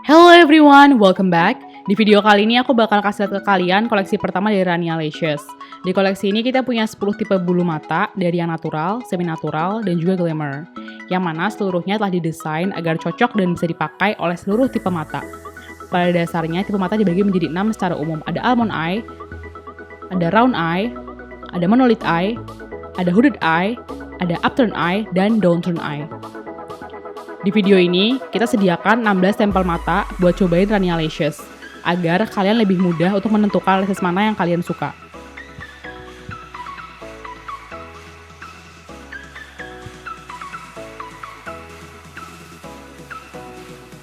Hello everyone, welcome back. Di video kali ini aku bakal kasih lihat ke kalian koleksi pertama dari Rania Lashes. Di koleksi ini kita punya 10 tipe bulu mata dari yang natural, semi-natural, dan juga glamour. Yang mana seluruhnya telah didesain agar cocok dan bisa dipakai oleh seluruh tipe mata. Pada dasarnya tipe mata dibagi menjadi 6 secara umum. Ada almond eye, ada round eye, ada monolith eye, ada hooded eye, ada upturn eye, dan downturn eye. Di video ini, kita sediakan 16 stempel mata buat cobain Rania Lashes, agar kalian lebih mudah untuk menentukan lashes mana yang kalian suka.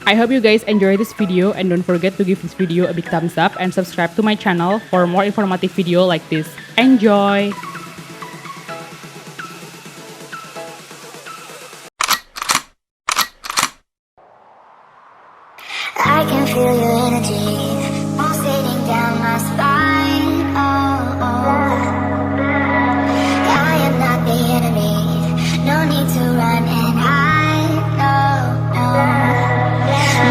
I hope you guys enjoy this video and don't forget to give this video a big thumbs up and subscribe to my channel for more informative video like this. Enjoy! I can feel your energy pulsating down my spine. Oh, oh. I am not the enemy. No need to run and hide. No, no.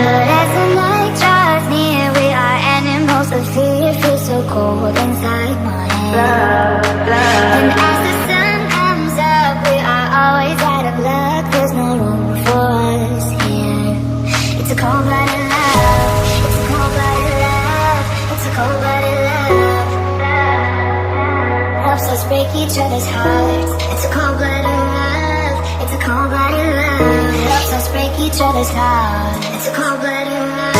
But as the night draws near, we are animals of fear. Feel so cold inside my head. And as the sun comes up, we are always out of luck. There's no room for us here. It's a cold-blooded helps us break each other's hearts. It's a cold-blooded love. It's a cold-blooded love. Helps us break each other's hearts. It's a cold-blooded love.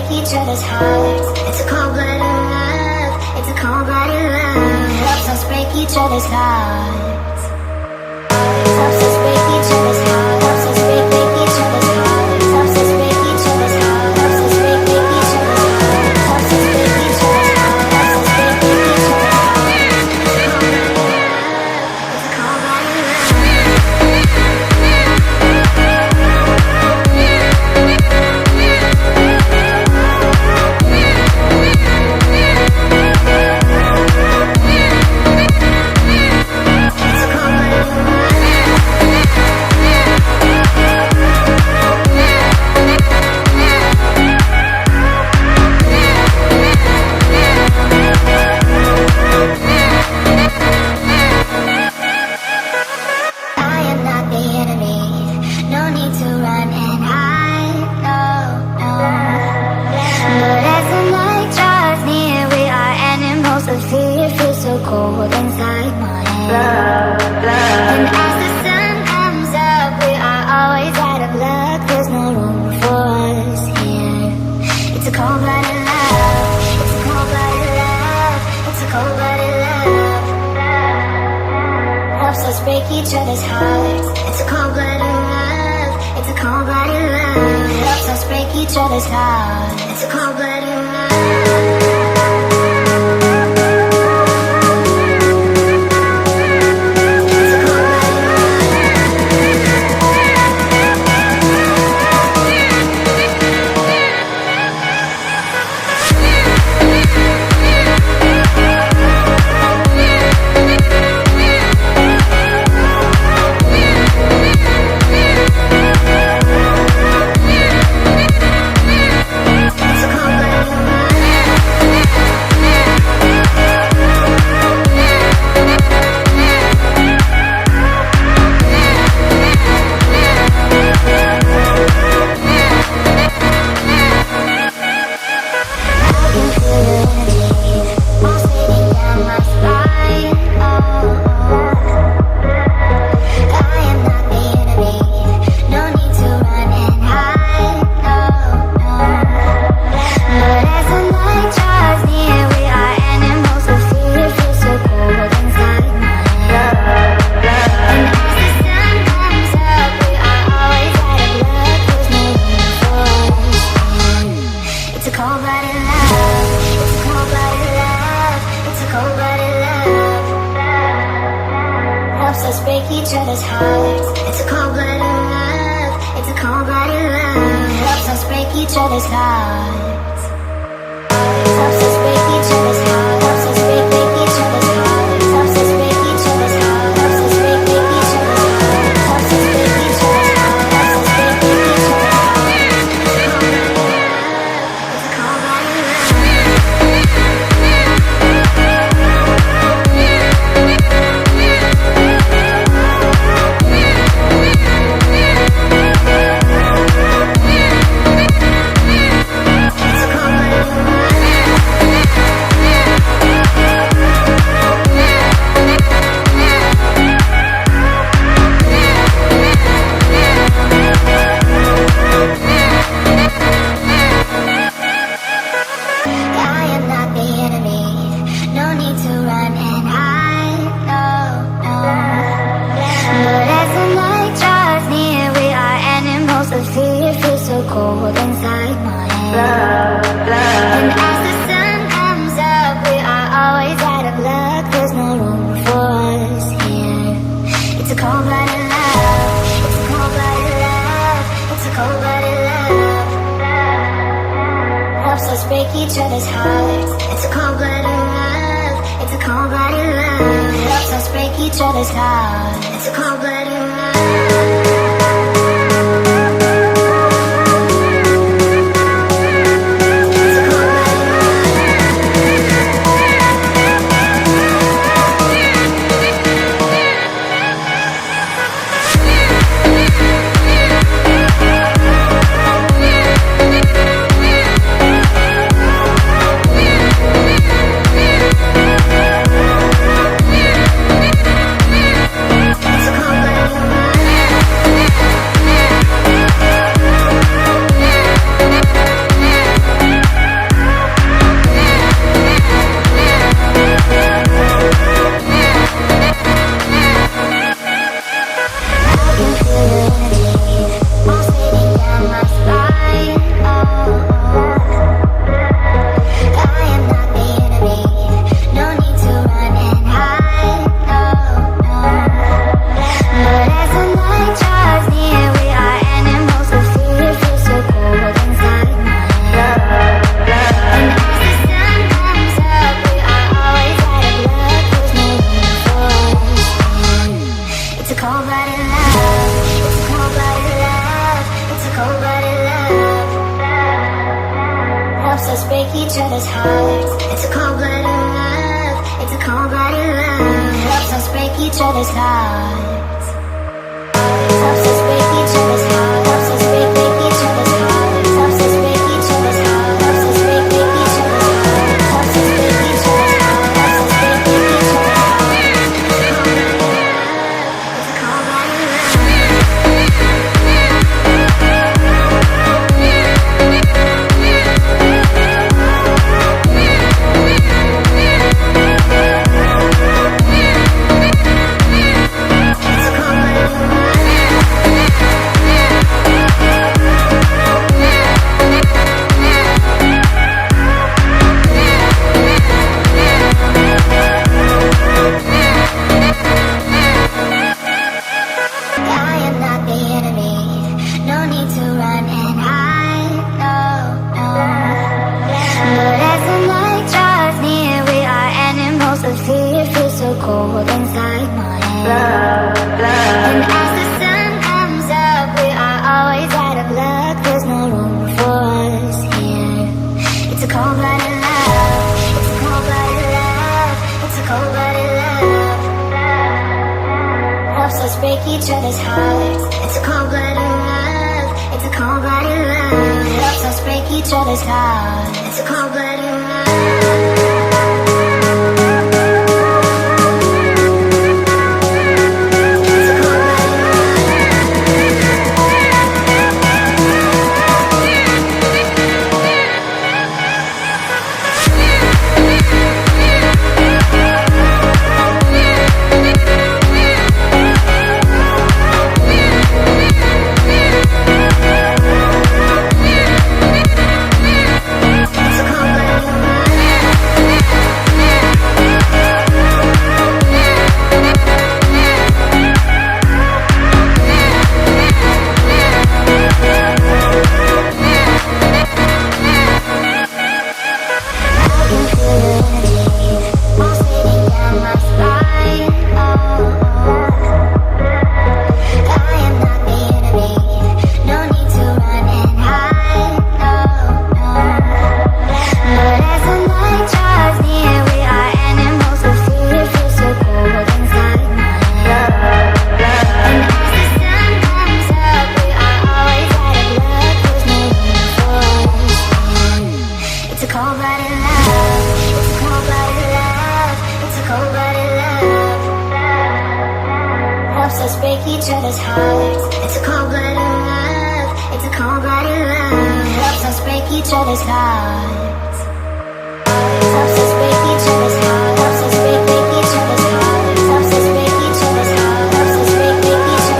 Each other's hearts. It's a cold-blooded love. It's a cold-blooded love. Helps us break each other's hearts. Helps us break each other's hearts. Helps us break each other's hearts. Helps us break each other's hearts. Helps us break each other's hearts. Helps us break each other's hearts. Helps us break each other's hearts. It's a cold-blooded love. Cold inside my head. And as the sun comes up, we are always out of luck. There's no room for us here. It's a cold-blooded love. It's a cold-blooded love. It's a cold-blooded love. Helps us break each other's hearts. It's a cold-blooded love. It's a cold-blooded love. Helps us break each other's hearts. It's a cold-blooded love. us break each other's hearts. It's a cold-blooded love. It's a cold-blooded love. Helps us break each other's hearts. Helps us break each other's hearts. Helps us break each other's hearts. Helps us break each other's hearts. Helps us break each other's hearts. Helps us break each other's hearts. Helps us break each other's hearts. It's a cold-blooded love. Cold inside my head. And as the sun comes up, we are always out of luck. There's no room for us here. It's a cold-blooded love. It's a cold-blooded love. It's a cold-blooded love. Helps us break each other's hearts. It's a cold-blooded love. It's a cold-blooded love. Helps us break each other's hearts. It's a cold-blooded love. Helps us break each other's hearts. It's a cold-blooded love. It's a cold-blooded love. Helps us break each other's hearts. Helps us break each other's hearts. Helps us break each other's hearts. Helps us break each other's hearts. Helps us break each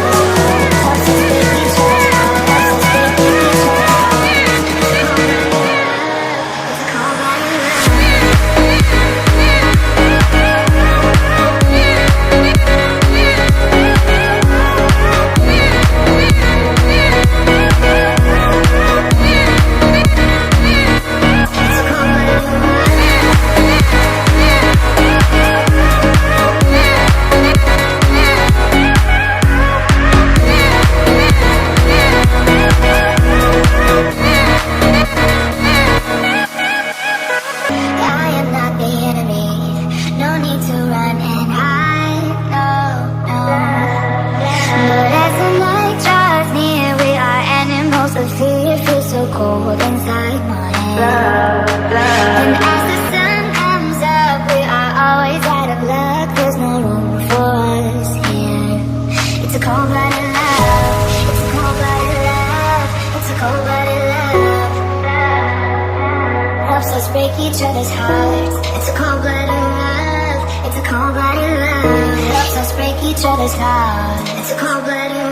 other's hearts. Helps us break each other's hearts. Helps us break each other's hearts. It's a cold-blooded cold inside my head. And as the sun comes up, we are always out of luck. There's no room for us here. It's a cold-blooded love. It's a cold-blooded love. It's a cold-blooded love. Helps us break each other's hearts. It's a cold-blooded love. It's a cold-blooded love. Helps us break each other's hearts. It's a cold-blooded love.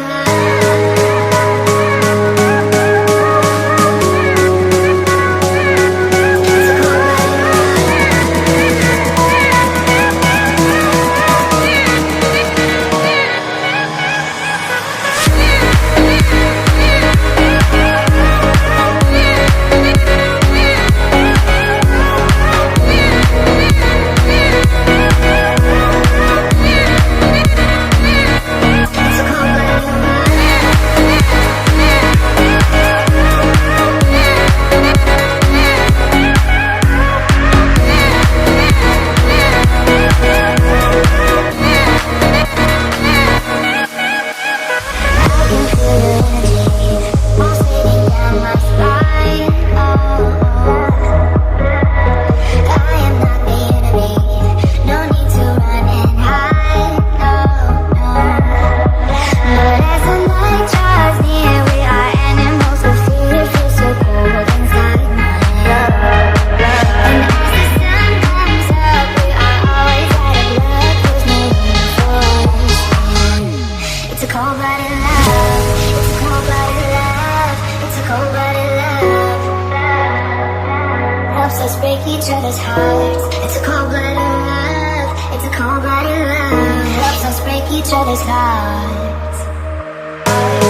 Each other's hearts. It's a cold-blooded love. It's a cold-blooded love. Helps us break each other's hearts.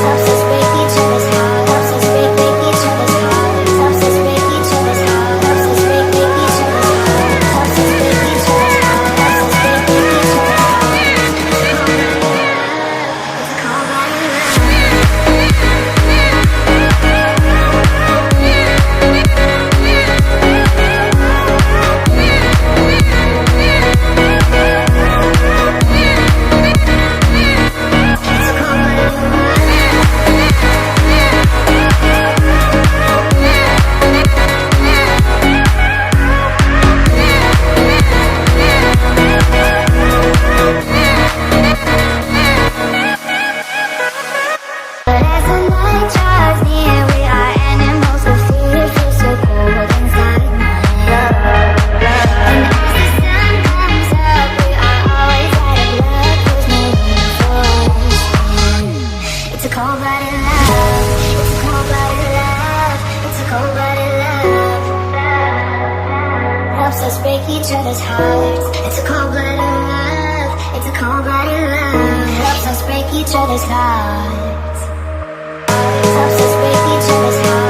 Helps us break each other's hearts. Helps us break each other's hearts. Helps us break each other's hearts. Helps us break each other's hearts. Helps us break each other's hearts. Helps us break each other's hearts. It's a cold-blooded love. Each other's hearts. It's a cold-blooded love. It's a cold-blooded love. Helps us break each other's hearts. Helps us break each other's hearts.